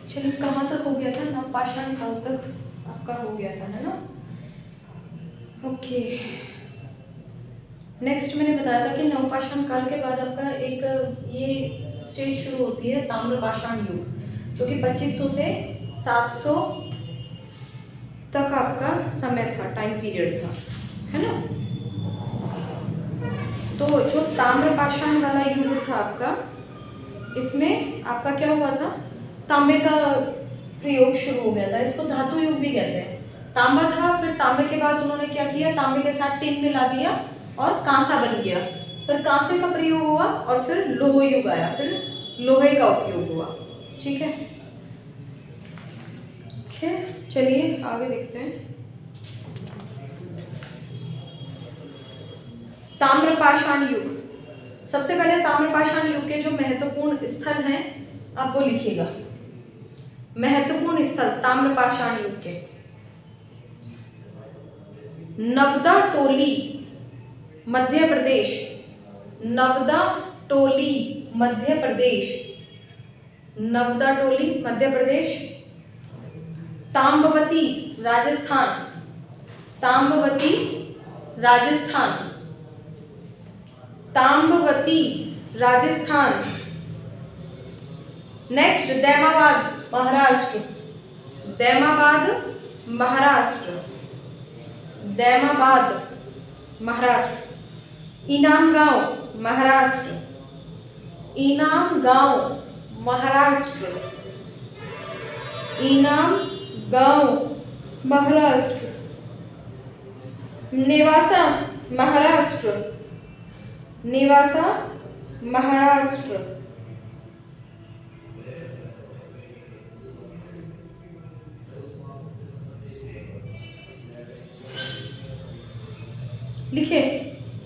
चलिए कहाँ तक हो गया था? नवपाषाण काल तक आपका हो गया था, है ना? ओके, नेक्स्ट मैंने बताया था कि नवपाषाण काल के बाद आपका एक ये स्टेज शुरू होती है ताम्रपाषाण युग, जो कि 2500 से 700 तक आपका समय था, टाइम पीरियड था, है ना? तो जो ताम्रपाषाण वाला युग था आपका, इसमें आपका क्या हुआ था? तांबे का प्रयोग शुरू हो गया था। इसको धातु युग भी कहते हैं। तांबा था, फिर तांबे के बाद उन्होंने क्या किया? तांबे के साथ टिन मिला दिया और कांसा बन गया। फिर कांसे का प्रयोग हुआ और फिर लोह युग आया, फिर लोहे का उपयोग हुआ। ठीक है, चलिए आगे देखते हैं। ताम्रपाषाण युग। सबसे पहले ताम्रपाषाण युग के जो महत्वपूर्ण स्थल हैं आप वो लिखिएगा। महत्वपूर्ण स्थल ताम्रपाषाण युग के: नवदा टोली मध्य प्रदेश, नवदा टोली मध्य प्रदेश, नवदा टोली मध्य प्रदेश। ताम्बवती राजस्थान, ताम्बवती राजस्थान, ताम्बवती राजस्थान। नेक्स्ट दैमाबाद महाराष्ट्र, दैमाबाद महाराष्ट्र, दैमाबाद महाराष्ट्र। इनाम गांव महाराष्ट्र, इनाम गांव महाराष्ट्र, इनाम गांव महाराष्ट्र। नेवासा महाराष्ट्र, नेवासा महाराष्ट्र। लिखे,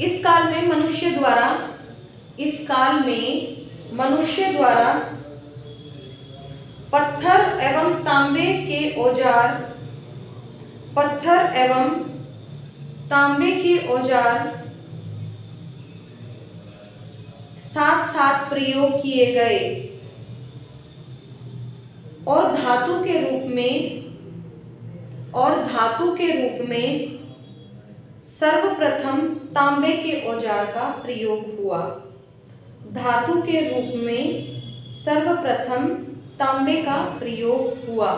इस काल में मनुष्य द्वारा, इस काल में मनुष्य द्वारा पत्थर एवं तांबे के औजार, पत्थर एवं तांबे के औजार साथ साथ प्रयोग किए गए और धातु के रूप में, और धातु के रूप में सर्वप्रथम तांबे के औजार का प्रयोग हुआ। धातु के रूप में सर्वप्रथम तांबे का प्रयोग हुआ।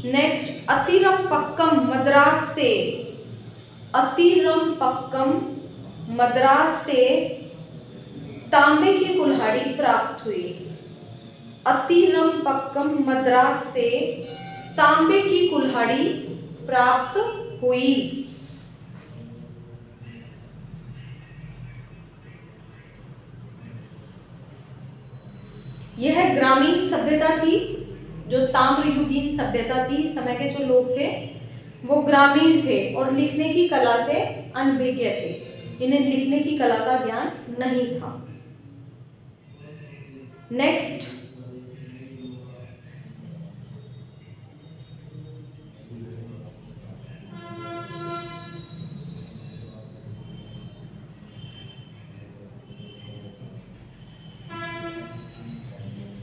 नेक्स्ट अतिरम्पक्कम मद्रास से, अतिरम्पक्कम मद्रास से तांबे की कुल्हाड़ी प्राप्त हुई। अतिरम्पक्कम मद्रास से तांबे की कुल्हाड़ी प्राप्त हुई। यह ग्रामीण सभ्यता थी, जो ताम्रयुगीन सभ्यता थी। समय के जो लोग थे वो ग्रामीण थे और लिखने की कला से अनभिज्ञ थे, इन्हें लिखने की कला का ज्ञान नहीं था। नेक्स्ट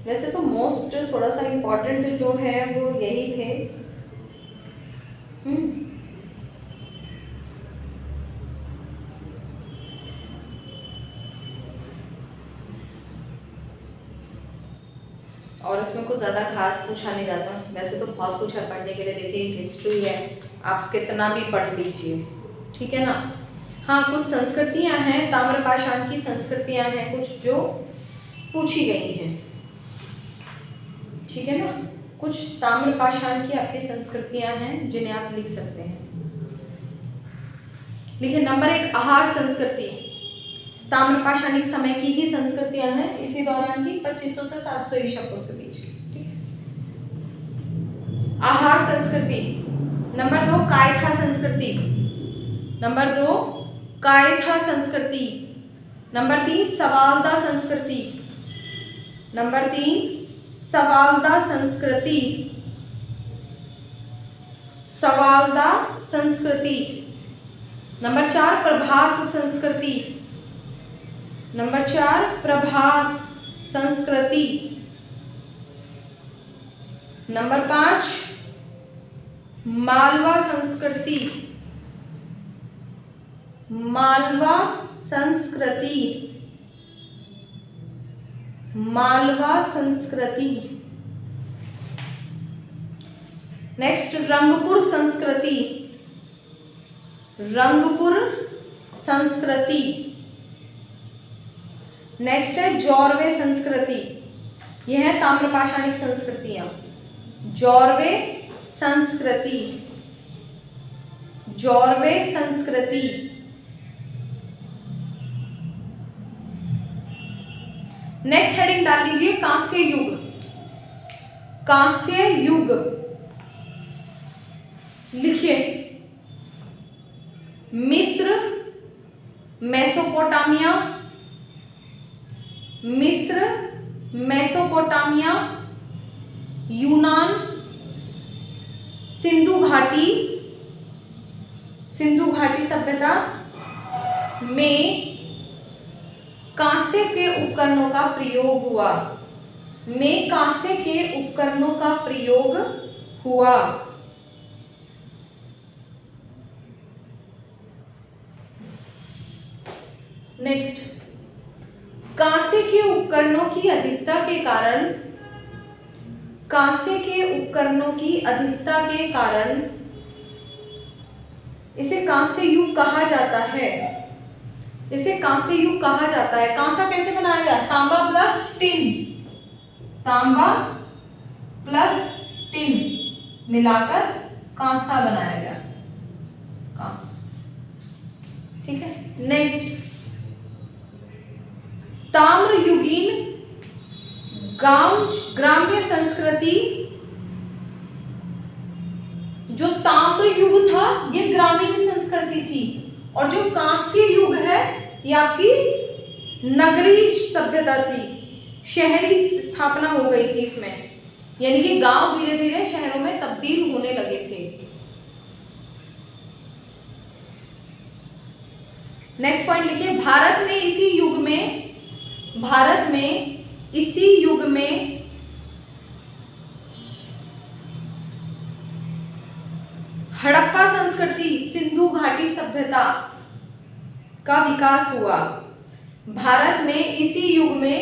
वैसे तो मोस्ट थोड़ा सा इम्पोर्टेंट जो है वो यही थे। और इसमें कुछ ज़्यादा खास पूछा नहीं जाता। वैसे तो बहुत कुछ है पढ़ने के लिए। देखिए हिस्ट्री है, आप कितना भी पढ़ लीजिए, ठीक है ना। हाँ, कुछ संस्कृतियां हैं, ताम्रपाषाण की संस्कृतियां हैं कुछ जो पूछी गई हैं, ठीक है ना। कुछ ताम्रपाषाण की आपकी संस्कृतियां हैं जिन्हें आप लिख सकते हैं। लिखिए नंबर 1 आहार संस्कृति। ताम्रपाषाणिक समय की ही संस्कृतियां हैं, इसी दौरान की 2500 से 700 ईसा पूर्व के बीच की, ठीक है। आहार संस्कृति। नंबर 2 कायथा संस्कृति। नंबर 2 कायथा संस्कृति। नंबर 3 सवालदा संस्कृति। नंबर 3 सवालदा संस्कृति। सवालदा संस्कृति। नंबर 4 प्रभास संस्कृति। नंबर 4 प्रभास संस्कृति। नंबर 5 मालवा संस्कृति। मालवा संस्कृति। मालवा संस्कृति। नेक्स्ट रंगपुर संस्कृति। रंगपुर संस्कृति। नेक्स्ट है जौरवे संस्कृति। यह है ताम्रपाषाणिक संस्कृतियां। जौरवे संस्कृति। जौरवे संस्कृति। नेक्स्ट हेडिंग डाल लीजिए कांस्य युग। कांस्य युग लिखिए मिस्र, मेसोपोटामिया, मिस्र, मेसोपोटामिया, यूनान, सिंधु घाटी, सिंधु घाटी सभ्यता में कांसे के उपकरणों का प्रयोग हुआ। में कांसे के उपकरणों का प्रयोग हुआ। नेक्स्ट कांसे के उपकरणों की अधिकता के कारण, कांसे के उपकरणों की अधिकता के कारण इसे कांस्य युग कहा जाता है। इसे कांस्य युग कहा जाता है। कांसा कैसे बनाया गया? तांबा प्लस टिन, तांबा प्लस टिन मिलाकर कांसा बनाया गया। कांसा, ठीक है। नेक्स्ट ताम्रयुगीन ग्राम्य संस्कृति। जो ताम्र युग था ये ग्रामीण संस्कृति थी, और जो कांस्य युग है ये आपकी नगरीय सभ्यता थी। शहरी स्थापना हो गई थी इसमें, यानी कि गांव धीरे धीरे शहरों में तब्दील होने लगे थे। नेक्स्ट पॉइंट लिखिए भारत में इसी युग में, भारत में इसी युग में हड़प्पा संस्कृति, सिंधु घाटी सभ्यता का विकास हुआ। भारत में इसी युग में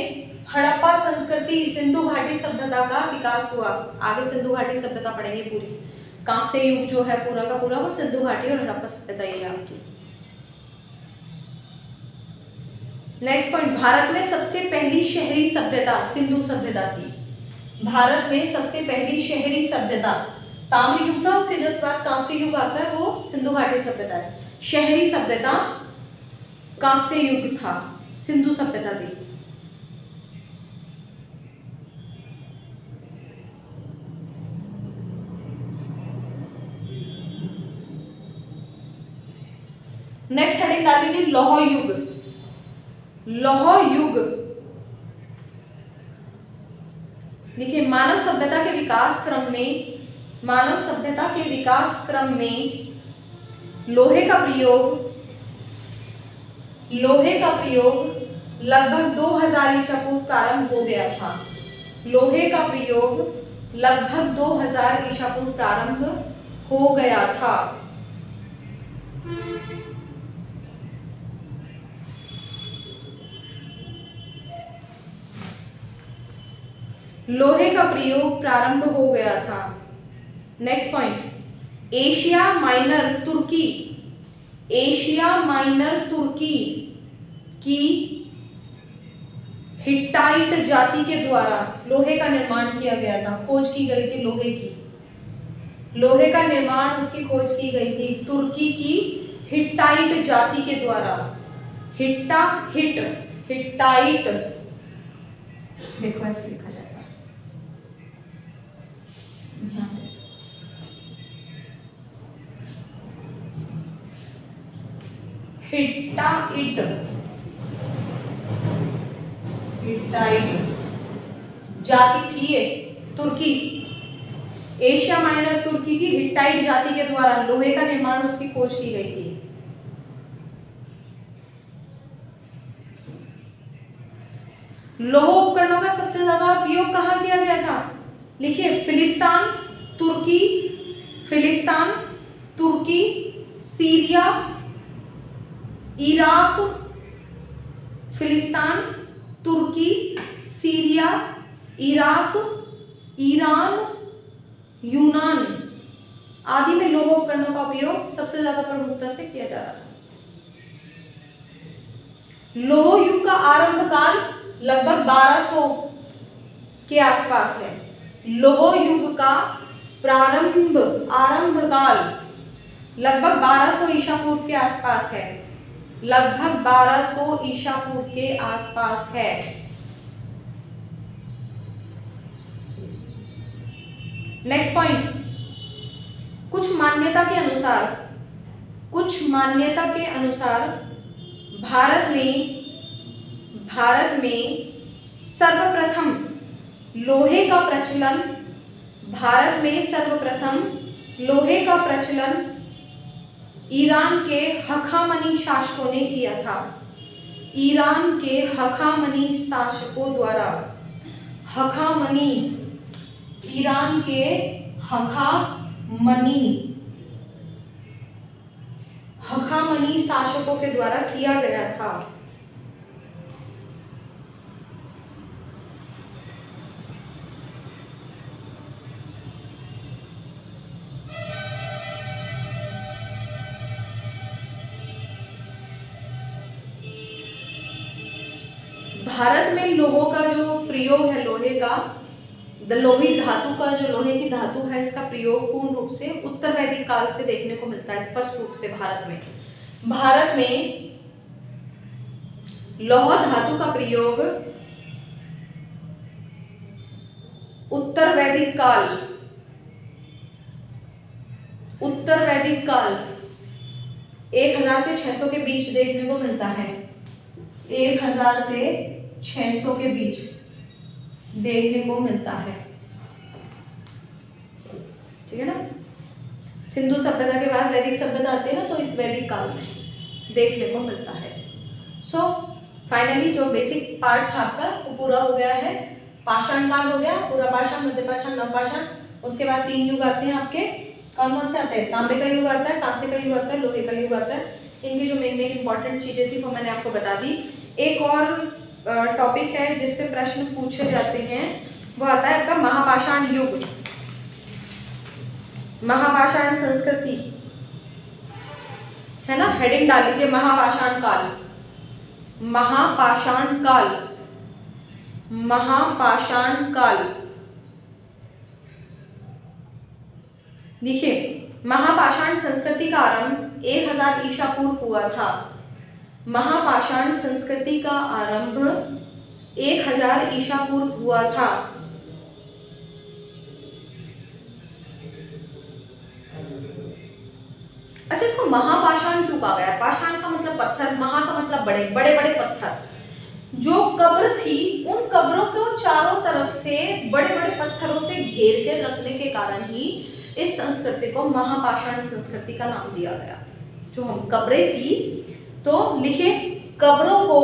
हड़प्पा संस्कृति, सिंधु घाटी सभ्यता का विकास हुआ। आगे सिंधु घाटी सभ्यता पढ़ेंगे पूरी। कांस्य युग जो है पूरा का पूरा वो सिंधु घाटी और हड़प्पा सभ्यता ही है आपकी। नेक्स्ट पॉइंट भारत में सबसे पहली शहरी सभ्यता सिंधु सभ्यता थी। भारत में सबसे पहली शहरी सभ्यता ताम्र युग था, उसके जस्ट बाद कांस्य युग आता है, वो सिंधु घाटी सभ्यता है। शहरी सभ्यता कांस्य युग था, सिंधु सभ्यता थी। नेक्स्ट हेडिंग डाल दीजिए लौह युग। लौह युग देखिए मानव सभ्यता के विकास क्रम में, मानव सभ्यता के विकास क्रम में लोहे का प्रयोग, लोहे का प्रयोग लगभग 2000 ईसा पूर्व प्रारंभ हो गया था। लोहे का प्रयोग लगभग 2000 ईसा पूर्व प्रारंभ हो गया था। लोहे का प्रयोग प्रारंभ हो गया था। नेक्स्ट पॉइंट एशिया माइनर तुर्की, एशिया माइनर तुर्की की हिट्टाइट जाति के द्वारा लोहे का निर्माण किया गया था। खोज की गई थी लोहे की, लोहे का निर्माण उसकी खोज की गई थी तुर्की की हिट्टाइट जाति के द्वारा। हिट्टाइट देखो ऐसे लिखा जाएगा। हिट्टाइट, हिट्टाइट जाति थी ये तुर्की, एशिया माइनर तुर्की की हिट्टाइट जाति के द्वारा लोहे का निर्माण उसकी खोज की गई थी। लौह उपकरणों का सबसे ज्यादा उपयोग कहाँ किया गया था? लिखिए, फिलिस्तीन, तुर्की, फिलिस्तीन, तुर्की, सीरिया, इराक, फिलिस्तीन, तुर्की, सीरिया, इराक, ईरान, यूनान आदि में लौह उपकरणों का उपयोग सबसे ज्यादा प्रमुखता से किया जा रहा था। लौह युग का आरंभ काल लगभग 1200 के आसपास है। लौह युग का आरंभ काल लगभग 1200 ईसा पूर्व के आसपास है। लगभग 1200 ईसा पूर्व के आसपास है। नेक्स्ट पॉइंट, कुछ मान्यता के अनुसार भारत में सर्वप्रथम लोहे का प्रचलन ईरान के हखामनी शासकों ने किया था। ईरान के हखामनी शासकों द्वारा, ईरान के हखामनी शासकों के द्वारा किया गया था। भारत में लोहों का जो प्रयोग है, लोही धातु का जो लोहे की धातु है, इसका प्रयोग पूर्ण रूप से उत्तर वैदिक काल से देखने को मिलता है स्पष्ट रूप से। भारत में लौह धातु का प्रयोग उत्तर वैदिक काल 1000 से 600 के बीच देखने को मिलता है। 1000 से 600 के बीच देखने को मिलता है। ठीक है ना। सिंधु सभ्यता के बाद वैदिक सभ्यता आती है ना, तो इस वैदिक काल में देखने को मिलता है। सो फाइनली जो बेसिक पार्ट था आपका वो पूरा हो गया है। पाषाण काल हो गया, पूरा पाषाण, मध्य पाषाण, नवपाषाण। उसके बाद 3 युग आते हैं आपके। कौन कौन से आते हैं? तांबे का युग आता है, कांसे का युग आता है, लोहे का युग आता है। इनकी जो मेन इंपॉर्टेंट चीजें थी वो मैंने आपको बता दी। एक और टॉपिक है जिससे प्रश्न पूछे जाते हैं, वो आता है आपका महापाषाण युग, महापाषाण संस्कृति, है ना। हेडिंग डाल लीजिए, महापाषाण काल, महापाषाण काल, महापाषाण काल। देखिए, महापाषाण संस्कृति का आरंभ 1000 ईसा पूर्व हुआ था। महापाषाण संस्कृति का आरंभ 1000 ईसा पूर्व हुआ था। अच्छा, इसको महापाषाण क्यों कहा गया? पाषाण का मतलब पत्थर, महा का मतलब बड़े बड़े बड़े पत्थर। जो कब्र थी उन कब्रों को चारों तरफ से बड़े बड़े पत्थरों से घेर के रखने के कारण ही इस संस्कृति को महापाषाण संस्कृति का नाम दिया गया। जो हम कब्रें थी, तो लिखिए कब्रों को,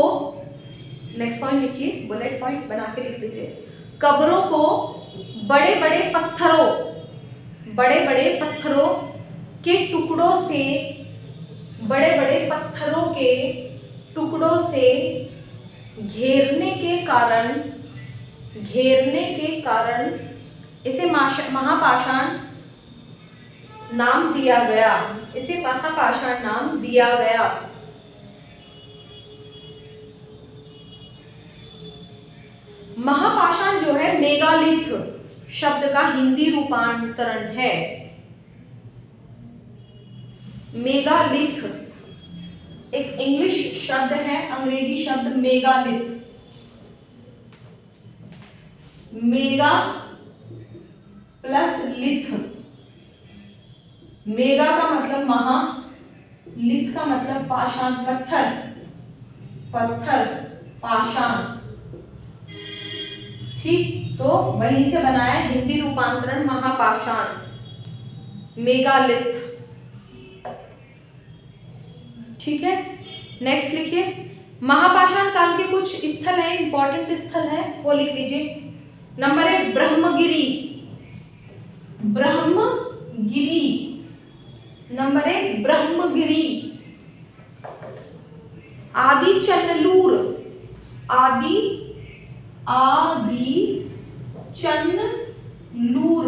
नेक्स्ट पॉइंट लिखिए, बुलेट पॉइंट बना के लिख लीजिए। कब्रों को बड़े बड़े पत्थरों के टुकड़ों से, बड़े बड़े पत्थरों के टुकड़ों से घेरने के कारण इसे महापाषाण नाम दिया गया। इसे महापाषाण नाम दिया गया। महापाषाण जो है मेगालिथ शब्द का हिंदी रूपांतरण है। मेगालिथ एक इंग्लिश शब्द है, अंग्रेजी शब्द मेगालिथ। मेगा प्लस लिथ, मेगा का मतलब महा, लिथ का मतलब पाषाण, पत्थर, पाषाण। ठीक, तो वहीं से बनाया हिंदी रूपांतरण महापाषाण, मेगालिथ। ठीक है, नेक्स्ट लिखिए, महापाषाण काल के कुछ स्थल हैं, इंपॉर्टेंट स्थल हैं, वो लिख लीजिए। Number 1 Brahmagiri, Brahmagiri, number 1 Brahmagiri. आदि चन्नलूर, आदि चन्नलूर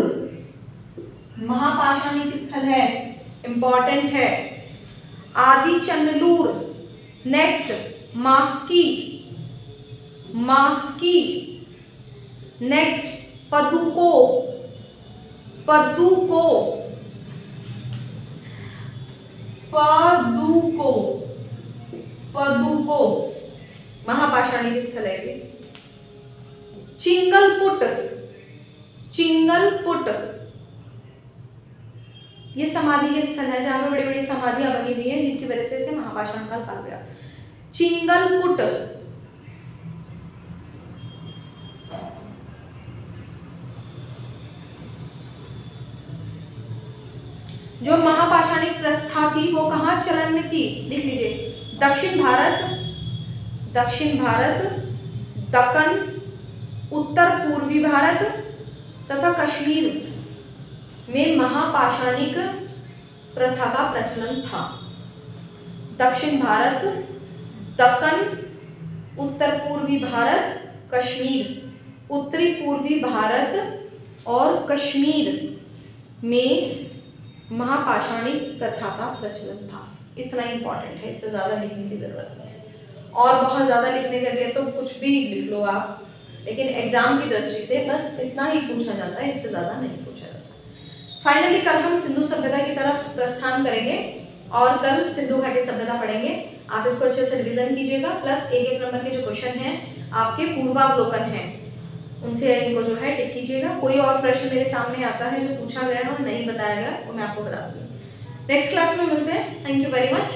महापाषाणिक स्थल है, इंपॉर्टेंट है, आदि चन्नलूर। नेक्स्ट मास्की, मास्की। नेक्स्ट पदुको, पदुको, पदुको, पदुको महापाषाणिक स्थल है ये। चिंगलपुट, चिंगलपुट ये समाधि के स्थल है जहां पे बड़ी बड़ी समाधियां बनी हुई हैं, जिनकी वजह से इसे महापाषाण काल कहा गया। चिंगलपुट। जो महापाषाणिक प्रस्था थी वो कहाँ चलन में थी, लिख लीजिए। दक्षिण भारत, दक्षिण भारत, दक्कन, उत्तर पूर्वी भारत तथा कश्मीर में महापाषाणिक प्रथा का प्रचलन था। दक्षिण भारत, दक्कन, उत्तर पूर्वी भारत, कश्मीर, उत्तरी पूर्वी भारत और कश्मीर में महापाषाणिक प्रथा का प्रचलन था। इतना इंपॉर्टेंट है, इससे ज़्यादा लिखने की ज़रूरत नहीं है। और बहुत ज़्यादा लिखने के लिए तो कुछ भी लिख लो आप, लेकिन एग्जाम की दृष्टि से बस इतना ही पूछा जाता है, इससे ज़्यादा नहीं पूछा जाता। फाइनली कल हम सिंधु सभ्यता की तरफ प्रस्थान करेंगे और कल सिंधु घाटी सभ्यता पढ़ेंगे। आप इसको अच्छे से रिवीजन कीजिएगा, प्लस एक नंबर के जो क्वेश्चन हैं आपके पूर्वावलोकन हैं उनसे इनको जो है टिक कीजिएगा। कोई और प्रश्न मेरे सामने आता है जो पूछा गया हो नहीं बताया गया वो मैं आपको बता दूँगी। नेक्स्ट क्लास में मिलते हैं। Thank you very much.